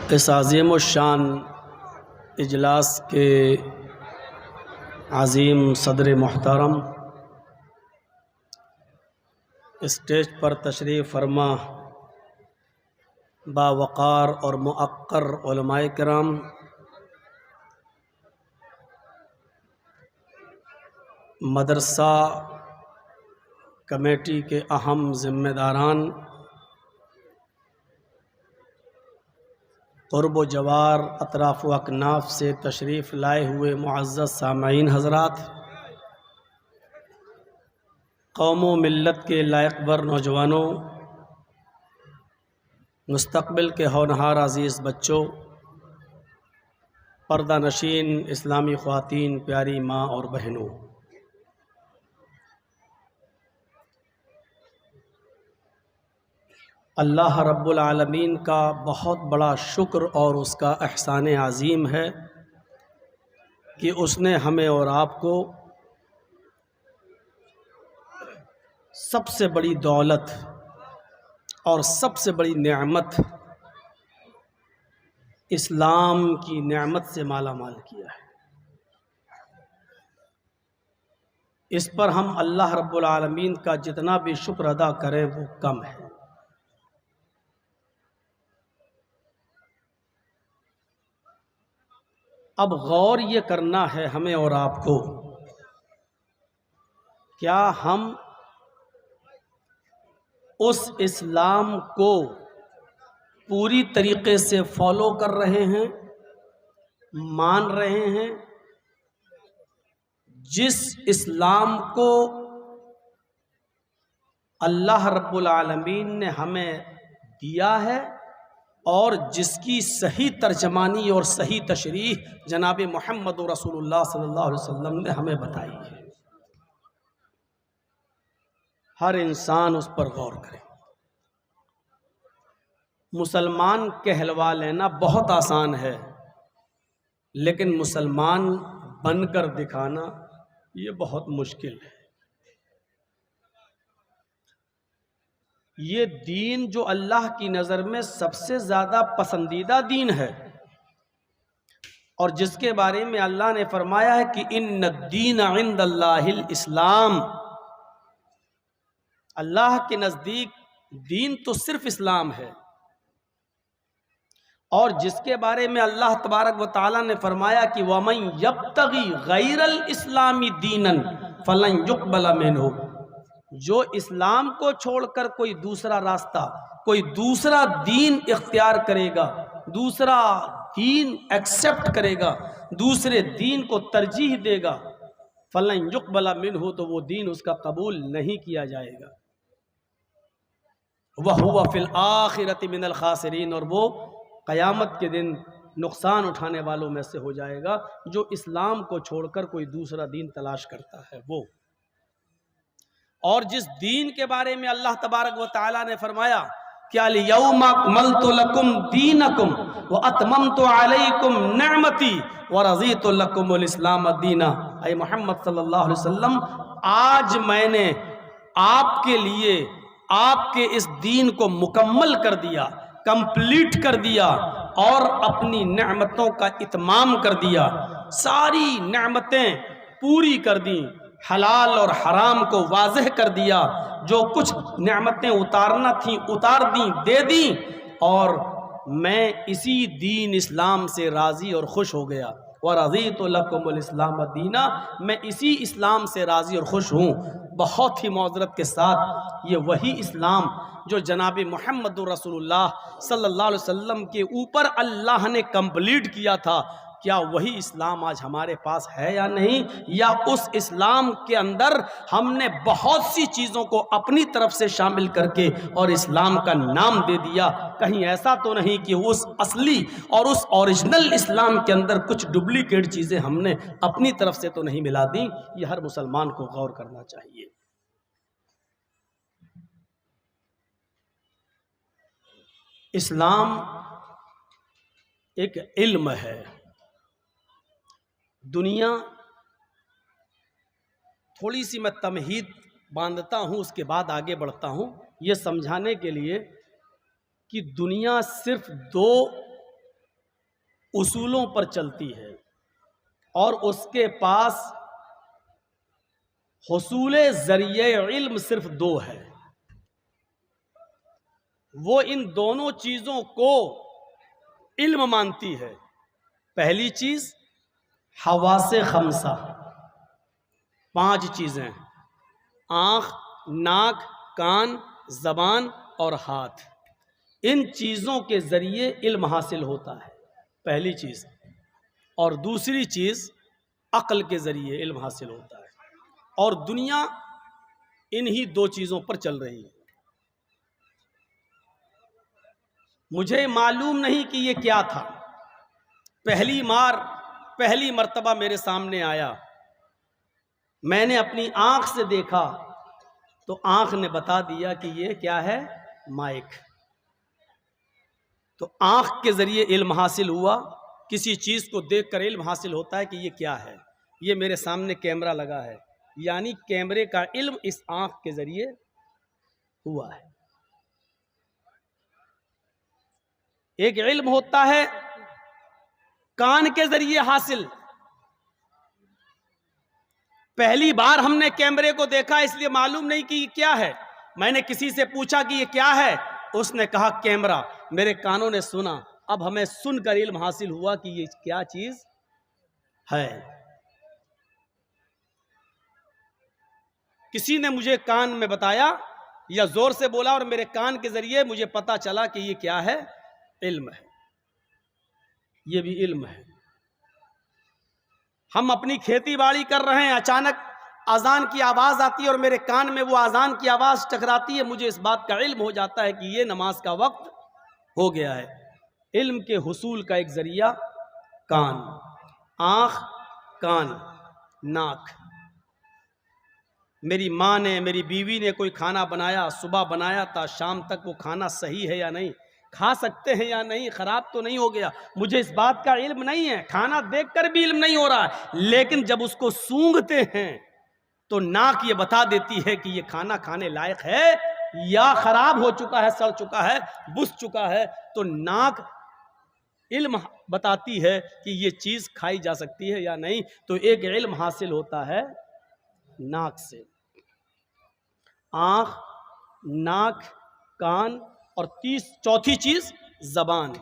اس عظیم الشان اجلاس کے عظیم صدر محترم، اسٹیج پر تشریف فرما باوقار اور موقر علماء کرام، مدرسہ کمیٹی کے اہم ذمہ داران، قرب و جوار اطراف و اکناف سے تشریف لائے ہوئے معزز سامعین حضرات، قوم و ملت کے لائق بر نوجوانوں، مستقبل کے ہونہار عزیز بچوں، پردہ نشین اسلامی خواتین، پیاری ماں اور بہنوں، اللہ رب العالمین کا بہت بڑا شکر اور اس کا احسان عظیم ہے کہ اس نے ہمیں اور آپ کو سب سے بڑی دولت اور سب سے بڑی نعمت اسلام کی نعمت سے مالا مال کیا ہے۔ اس پر ہم اللہ رب العالمین کا جتنا بھی شکر ادا کریں وہ کم ہے۔ اب غور یہ کرنا ہے ہمیں اور آپ کو، کیا ہم اس اسلام کو پوری طریقے سے فالو کر رہے ہیں، مان رہے ہیں؟ جس اسلام کو اللہ رب العالمین نے ہمیں دیا ہے اور جس کی صحیح ترجمانی اور صحیح تشریح جناب محمد رسول اللہ صلی اللہ علیہ وسلم نے ہمیں بتائی ہے۔ ہر انسان اس پر غور کرے۔ مسلمان کہلوا لینا بہت آسان ہے، لیکن مسلمان بن کر دکھانا یہ بہت مشکل ہے۔ یہ دین جو اللہ کی نظر میں سب سے زیادہ پسندیدہ دین ہے، اور جس کے بارے میں اللہ نے فرمایا ہے کہ ان الدین عند اللہ الاسلام، اللہ کے نزدیک دین تو صرف اسلام ہے، اور جس کے بارے میں اللہ تبارک و تعالیٰ نے فرمایا کہ وَمَن يَبْتَغِي غَيْرَ الْإِسْلَامِ دِينًا فَلَن يُقْبَلَ مِنْهُ، جو اسلام کو چھوڑ کر کوئی دوسرا راستہ، کوئی دوسرا دین اختیار کرے گا، دوسرا دین ایکسپٹ کرے گا، دوسرے دین کو ترجیح دے گا، فَلَن يُقْبَلَ مِنْهُ، تو وہ دین اس کا قبول نہیں کیا جائے گا، وَهُوَ فِي الْآخِرَةِ مِنَ الْخَاسِرِينَ، اور وہ قیامت کے دن نقصان اٹھانے والوں میں سے ہو جائے گا، جو اسلام کو چھوڑ کر کوئی دوسرا دین تلاش کرتا ہے وہ۔ اور جس دین کے بارے میں اللہ تبارک و تعالیٰ نے فرمایا کہ الْيَوْمَ أَكْمَلْتُ لَكُمْ دِينَكُمْ وَأَتْمَمْتُ عَلَيْكُمْ نِعْمَتِي وَرَضِيتُ لَكُمُ الْإِسْلَامَ دِينًا، اے محمد صلی اللہ علیہ وسلم، آج میں نے آپ کے لیے آپ کے اس دین کو مکمل کر دیا، کمپلیٹ کر دیا، اور اپنی نعمتوں کا اتمام کر دیا، ساری نعمتیں پوری کر دیں، حلال اور حرام کو واضح کر دیا، جو کچھ نعمتیں اتارنا تھیں اتار دیں، دے دیں، اور میں اسی دین اسلام سے راضی اور خوش ہو گیا۔ وَرَضِيتُ لَكُمُ الْإِسْلَامَ دِينًا، میں اسی اسلام سے راضی اور خوش ہوں۔ بہت ہی معذرت کے ساتھ یہ وہی اسلام جو جناب محمد رسول اللہ صلی اللہ علیہ وسلم کے اوپر اللہ نے کمپلیٹ کیا تھا، کیا وہی اسلام آج ہمارے پاس ہے یا نہیں؟ یا اس اسلام کے اندر ہم نے بہت سی چیزوں کو اپنی طرف سے شامل کر کے اور اسلام کا نام دے دیا؟ کہیں ایسا تو نہیں کہ اس اصلی اور اس اوریجنل اسلام کے اندر کچھ ڈپلیکیٹ چیزیں ہم نے اپنی طرف سے تو نہیں ملا دیں؟ یہ ہر مسلمان کو غور کرنا چاہیے۔ اسلام ایک علم ہے۔ دنیا، تھوڑی سی میں تمہید باندھتا ہوں، اس کے بعد آگے بڑھتا ہوں، یہ سمجھانے کے لیے کہ دنیا صرف دو اصولوں پر چلتی ہے اور اس کے پاس حصول ذریعہ علم صرف دو ہے، وہ ان دونوں چیزوں کو علم مانتی ہے۔ پہلی چیز حواس خمسہ، 5 چیزیں، آنکھ، ناک، کان، زبان اور ہاتھ، ان چیزوں کے ذریعے علم حاصل ہوتا ہے، پہلی چیز۔ اور دوسری چیز عقل کے ذریعے علم حاصل ہوتا ہے، اور دنیا انہی 2 چیزوں پر چل رہی ہے۔ مجھے معلوم نہیں کہ یہ کیا تھا، پہلی مرتبہ میرے سامنے آیا، میں نے اپنی آنکھ سے دیکھا تو آنکھ نے بتا دیا کہ یہ کیا ہے، مائک۔ تو آنکھ کے ذریعے علم حاصل ہوا، کسی چیز کو دیکھ کر علم حاصل ہوتا ہے کہ یہ کیا ہے۔ یہ میرے سامنے کیمرہ لگا ہے، یعنی کیمرے کا علم اس آنکھ کے ذریعے ہوا ہے۔ ایک علم ہوتا ہے کان کے ذریعے حاصل، پہلی بار ہم نے کیمرے کو دیکھا اس لیے معلوم نہیں کہ یہ کیا ہے، میں نے کسی سے پوچھا کہ یہ کیا ہے، اس نے کہا کیمرہ، میرے کانوں نے سنا، اب ہمیں سن کر علم حاصل ہوا کہ یہ کیا چیز ہے۔ کسی نے مجھے کان میں بتایا یا زور سے بولا اور میرے کان کے ذریعے مجھے پتا چلا کہ یہ کیا ہے، علم ہے، یہ بھی علم ہے۔ ہم اپنی کھیتی باڑی کر رہے ہیں، اچانک اذان کی آواز آتی ہے اور میرے کان میں وہ اذان کی آواز ٹکراتی ہے، مجھے اس بات کا علم ہو جاتا ہے کہ یہ نماز کا وقت ہو گیا ہے۔ علم کے حصول کا ایک ذریعہ کان، آنکھ، کان، ناک۔ میری ماں نے، میری بیوی نے کوئی کھانا بنایا، صبح بنایا تھا، شام تک وہ کھانا صحیح ہے یا نہیں، کھا سکتے ہیں یا نہیں، خراب تو نہیں ہو گیا، مجھے اس بات کا علم نہیں ہے، کھانا دیکھ کر بھی علم نہیں ہو رہا ہے، لیکن جب اس کو سونگھتے ہیں تو ناک یہ بتا دیتی ہے کہ یہ کھانا کھانے لائق ہے یا خراب ہو چکا ہے، سڑ چکا ہے، بس چکا ہے۔ تو ناک علم بتاتی ہے کہ یہ چیز کھائی جا سکتی ہے یا نہیں۔ تو ایک علم حاصل ہوتا ہے ناک سے، آنکھ، ناک، کان، اور چوتھی چیز زبان۔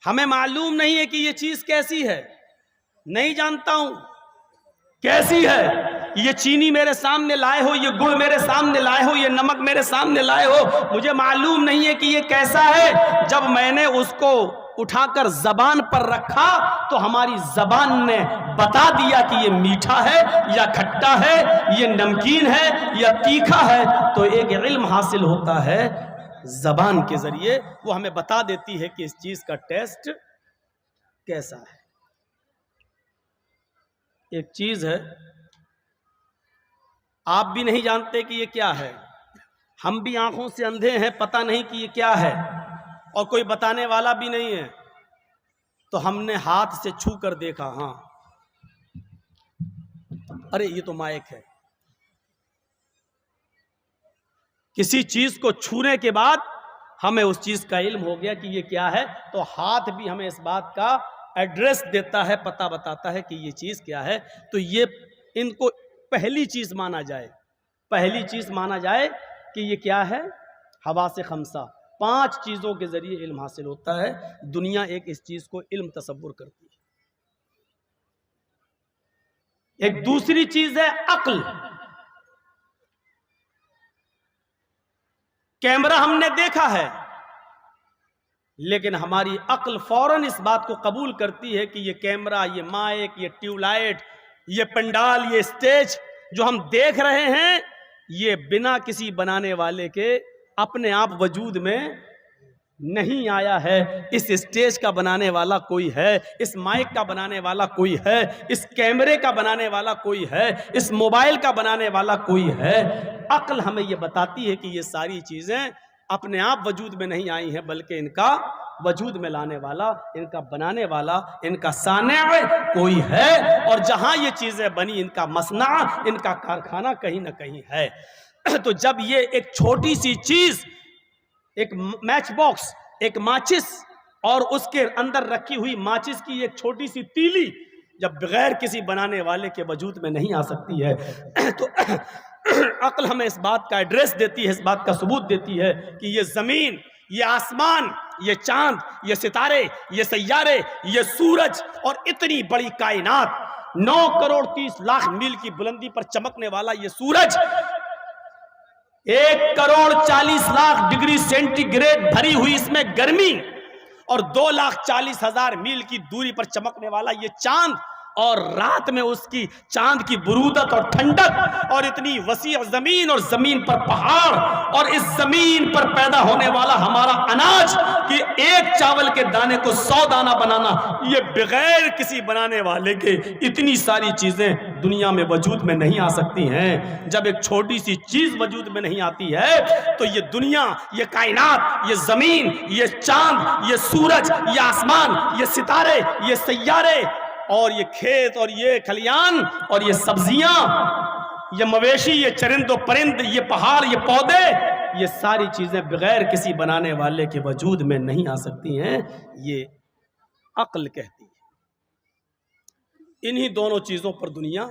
ہمیں معلوم نہیں ہے کہ یہ چیز کیسی ہے، نہیں جانتا ہوں کیسی ہے، یہ چینی میرے سامنے لائے ہو، یہ گڑ میرے سامنے لائے ہو، یہ نمک میرے سامنے لائے ہو، مجھے معلوم نہیں ہے کہ یہ کیسا ہے۔ جب میں نے اس کو اٹھا کر زبان پر رکھا تو ہماری زبان نے بتا دیا کہ یہ میٹھا ہے یا کھٹا ہے، یہ نمکین ہے یا تیکھا ہے۔ تو ایک علم حاصل ہوتا ہے زبان کے ذریعے، وہ ہمیں بتا دیتی ہے کہ اس چیز کا ٹیسٹ کیسا ہے۔ ایک چیز ہے آپ بھی نہیں جانتے کہ یہ کیا ہے، ہم بھی آنکھوں سے اندھے ہیں، پتہ نہیں کہ یہ کیا ہے، اور کوئی بتانے والا بھی نہیں ہے، تو ہم نے ہاتھ سے چھو کر دیکھا، ہاں ارے یہ تو مائک ہے۔ کسی چیز کو چھونے کے بعد ہمیں اس چیز کا علم ہو گیا کہ یہ کیا ہے، تو ہاتھ بھی ہمیں اس بات کا ایڈریس دیتا ہے، پتہ بتاتا ہے کہ یہ چیز کیا ہے۔ تو یہ ان کو پہلی چیز مانا جائے، پہلی چیز مانا جائے کہ یہ کیا ہے، حواس خمسہ، 5 چیزوں کے ذریعے علم حاصل ہوتا ہے۔ دنیا ایک اس چیز کو علم تصور کرتی ہے۔ ایک دوسری چیز ہے عقل۔ کیمرہ ہم نے دیکھا ہے، لیکن ہماری عقل فوراً اس بات کو قبول کرتی ہے کہ یہ کیمرہ، یہ مائک، یہ ٹیوب لائٹ، یہ پنڈال، یہ اسٹیج جو ہم دیکھ رہے ہیں، یہ بنا کسی بنانے والے کے اپنے آپ وجود میں نہیں آیا ہے۔ اس اسٹیج کا بنانے والا کوئی ہے، اس مائک کا بنانے والا کوئی ہے، اس کیمرے کا بنانے والا کوئی ہے، اس موبائل کا بنانے والا کوئی ہے۔ عقل ہمیں یہ بتاتی ہے کہ یہ ساری چیزیں اپنے آپ وجود میں نہیں آئی ہیں، بلکہ ان کا وجود میں لانے والا، ان کا بنانے والا، ان کا صانع کوئی ہے، اور جہاں یہ چیزیں بنی ان کا مصنع، ان کا کارخانہ کہیں نہ کہیں ہے۔ تو جب یہ ایک چھوٹی سی چیز، ایک میچ باکس، ایک ماچس اور اس کے اندر رکھی ہوئی ماچس کی ایک چھوٹی سی تیلی جب بغیر کسی بنانے والے کے وجود میں نہیں آ سکتی ہے تو عقل ہمیں اس بات کا ایڈریس دیتی ہے، اس بات کا ثبوت دیتی ہے کہ یہ زمین، یہ آسمان، یہ چاند، یہ ستارے، یہ سیارے، یہ سورج اور اتنی بڑی کائنات، 9,30,00,000 میل کی بلندی پر چمکنے والا یہ سورج، 1,40,00,000 ڈگری سینٹی گریڈ بھری ہوئی اس میں گرمی، اور 2,40,000 میل کی دوری پر چمکنے والا یہ چاند، اور رات میں اس کی چاند کی برودت اور ٹھنڈک، اور اتنی وسیع زمین اور زمین پر پہاڑ، اور اس زمین پر پیدا ہونے والا ہمارا اناج کہ ایک چاول کے دانے کو 100 دانہ بنانا، یہ بغیر کسی بنانے والے کے اتنی ساری چیزیں دنیا میں وجود میں نہیں آ سکتی ہیں۔ جب ایک چھوٹی سی چیز وجود میں نہیں آتی ہے تو یہ دنیا، یہ کائنات، یہ زمین، یہ چاند، یہ سورج، یہ آسمان، یہ ستارے، یہ سیارے، اور یہ کھیت، اور یہ کھلیان، اور یہ سبزیاں، یہ مویشی، یہ چرند و پرند، یہ پہاڑ، یہ پودے، یہ ساری چیزیں بغیر کسی بنانے والے کے وجود میں نہیں آ سکتی ہیں، یہ عقل کہتی ہے۔ انہی دونوں چیزوں پر دنیا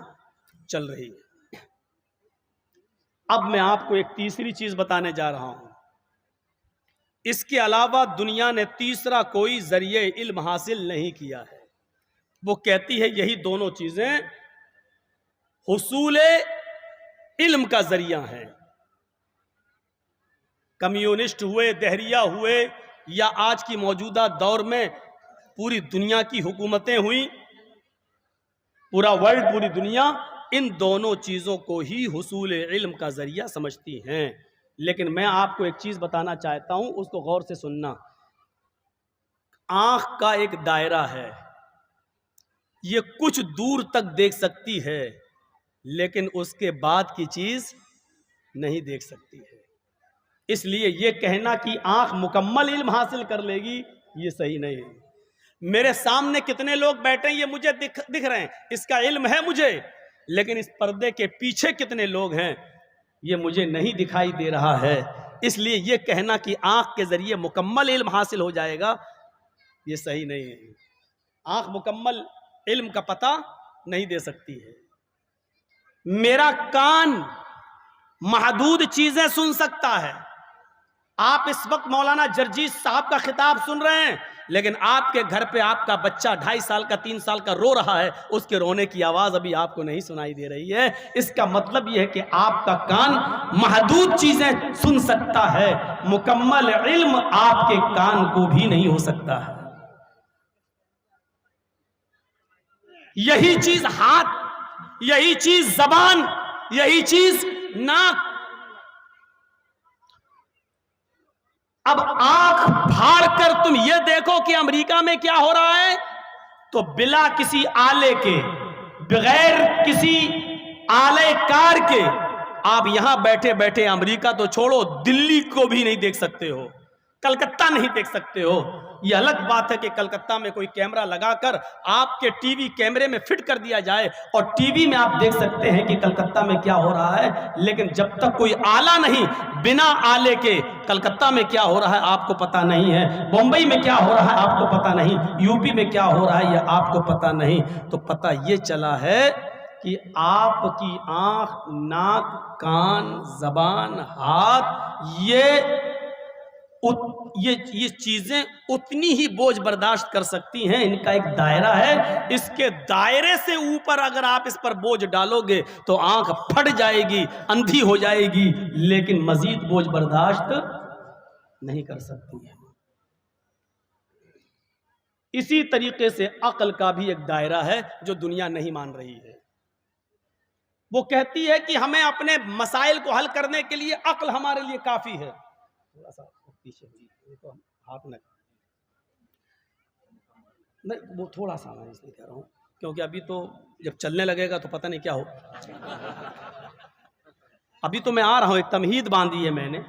چل رہی ہے۔ اب میں آپ کو ایک تیسری چیز بتانے جا رہا ہوں۔ اس کے علاوہ دنیا نے تیسرا کوئی ذریعہ علم حاصل نہیں کیا ہے۔ وہ کہتی ہے یہی دونوں چیزیں حصول علم کا ذریعہ ہیں۔ کمیونسٹ ہوئے، دہریہ ہوئے، یا آج کی موجودہ دور میں پوری دنیا کی حکومتیں ہوئیں، پورا ورلڈ، پوری دنیا ان دونوں چیزوں کو ہی حصول علم کا ذریعہ سمجھتی ہیں۔ لیکن میں آپ کو ایک چیز بتانا چاہتا ہوں، اس کو غور سے سننا۔ آنکھ کا ایک دائرہ ہے، یہ کچھ دور تک دیکھ سکتی ہے، لیکن اس کے بعد کی چیز نہیں دیکھ سکتی ہے۔ اس لیے یہ کہنا کہ آنکھ مکمل علم حاصل کر لے گی، یہ صحیح نہیں ہے۔ میرے سامنے کتنے لوگ بیٹھے ہیں یہ مجھے دکھ رہے ہیں، اس کا علم ہے مجھے، لیکن اس پردے کے پیچھے کتنے لوگ ہیں یہ مجھے نہیں دکھائی دے رہا ہے۔ اس لیے یہ کہنا کہ آنکھ کے ذریعے مکمل علم حاصل ہو جائے گا، یہ صحیح نہیں ہے۔ آنکھ مکمل علم کا پتہ نہیں دے سکتی ہے۔ میرا کان محدود چیزیں سن سکتا ہے۔ آپ اس وقت مولانا جرجیس صاحب کا خطاب سن رہے ہیں، لیکن آپ کے گھر پہ آپ کا بچہ 2.5 سال کا 3 سال کا رو رہا ہے، اس کے رونے کی آواز ابھی آپ کو نہیں سنائی دے رہی ہے۔ اس کا مطلب یہ ہے کہ آپ کا کان محدود چیزیں سن سکتا ہے، مکمل علم آپ کے کان کو بھی نہیں ہو سکتا ہے۔ یہی چیز ہاتھ، یہی چیز زبان، یہی چیز ناک۔ اب آنکھ پھاڑ کر تم یہ دیکھو کہ امریکہ میں کیا ہو رہا ہے، تو بلا کسی آلے کے، بغیر کسی آلے کار کے، آپ یہاں بیٹھے بیٹھے امریکہ تو چھوڑو، دلی کو بھی نہیں دیکھ سکتے ہو، کلکتہ نہیں دیکھ سکتے ہو۔ یہ الگ بات ہے کہ کلکتہ میں کوئی کیمرہ لگا کر آپ کے ٹی وی کیمرے میں فٹ کر دیا جائے اور ٹی وی میں آپ دیکھ سکتے ہیں کہ کلکتہ میں کیا ہو رہا ہے، لیکن جب تک کوئی آلہ نہیں، بنا آلے کے کلکتہ میں کیا ہو رہا ہے آپ کو پتہ نہیں ہے، بمبئی میں کیا ہو رہا ہے آپ کو پتہ نہیں، یو پی میں کیا ہو رہا ہے یہ آپ کو پتہ نہیں۔ تو پتہ یہ چلا ہے کہ آپ کی آنکھ، ناک، کان، زبان، ہاتھ، یہ چیزیں اتنی ہی بوجھ برداشت کر سکتی ہیں، ان کا ایک دائرہ ہے، اس کے دائرے سے اوپر اگر آپ اس پر بوجھ ڈالو گے تو آنکھ پھٹ جائے گی، اندھی ہو جائے گی، لیکن مزید بوجھ برداشت نہیں کر سکتی ہے۔ اسی طریقے سے عقل کا بھی ایک دائرہ ہے جو دنیا نہیں مان رہی ہے۔ وہ کہتی ہے کہ ہمیں اپنے مسائل کو حل کرنے کے لیے عقل ہمارے لیے کافی ہے۔ تھوڑا سا پیچھے تو ہاتھ نہ، وہ تھوڑا سا میں اس لیے کہہ رہا ہوں کیونکہ ابھی تو جب چلنے لگے گا تو پتہ نہیں کیا ہو۔ ابھی تو میں آ رہا ہوں، ایک تمہید باندھی ہے میں نے۔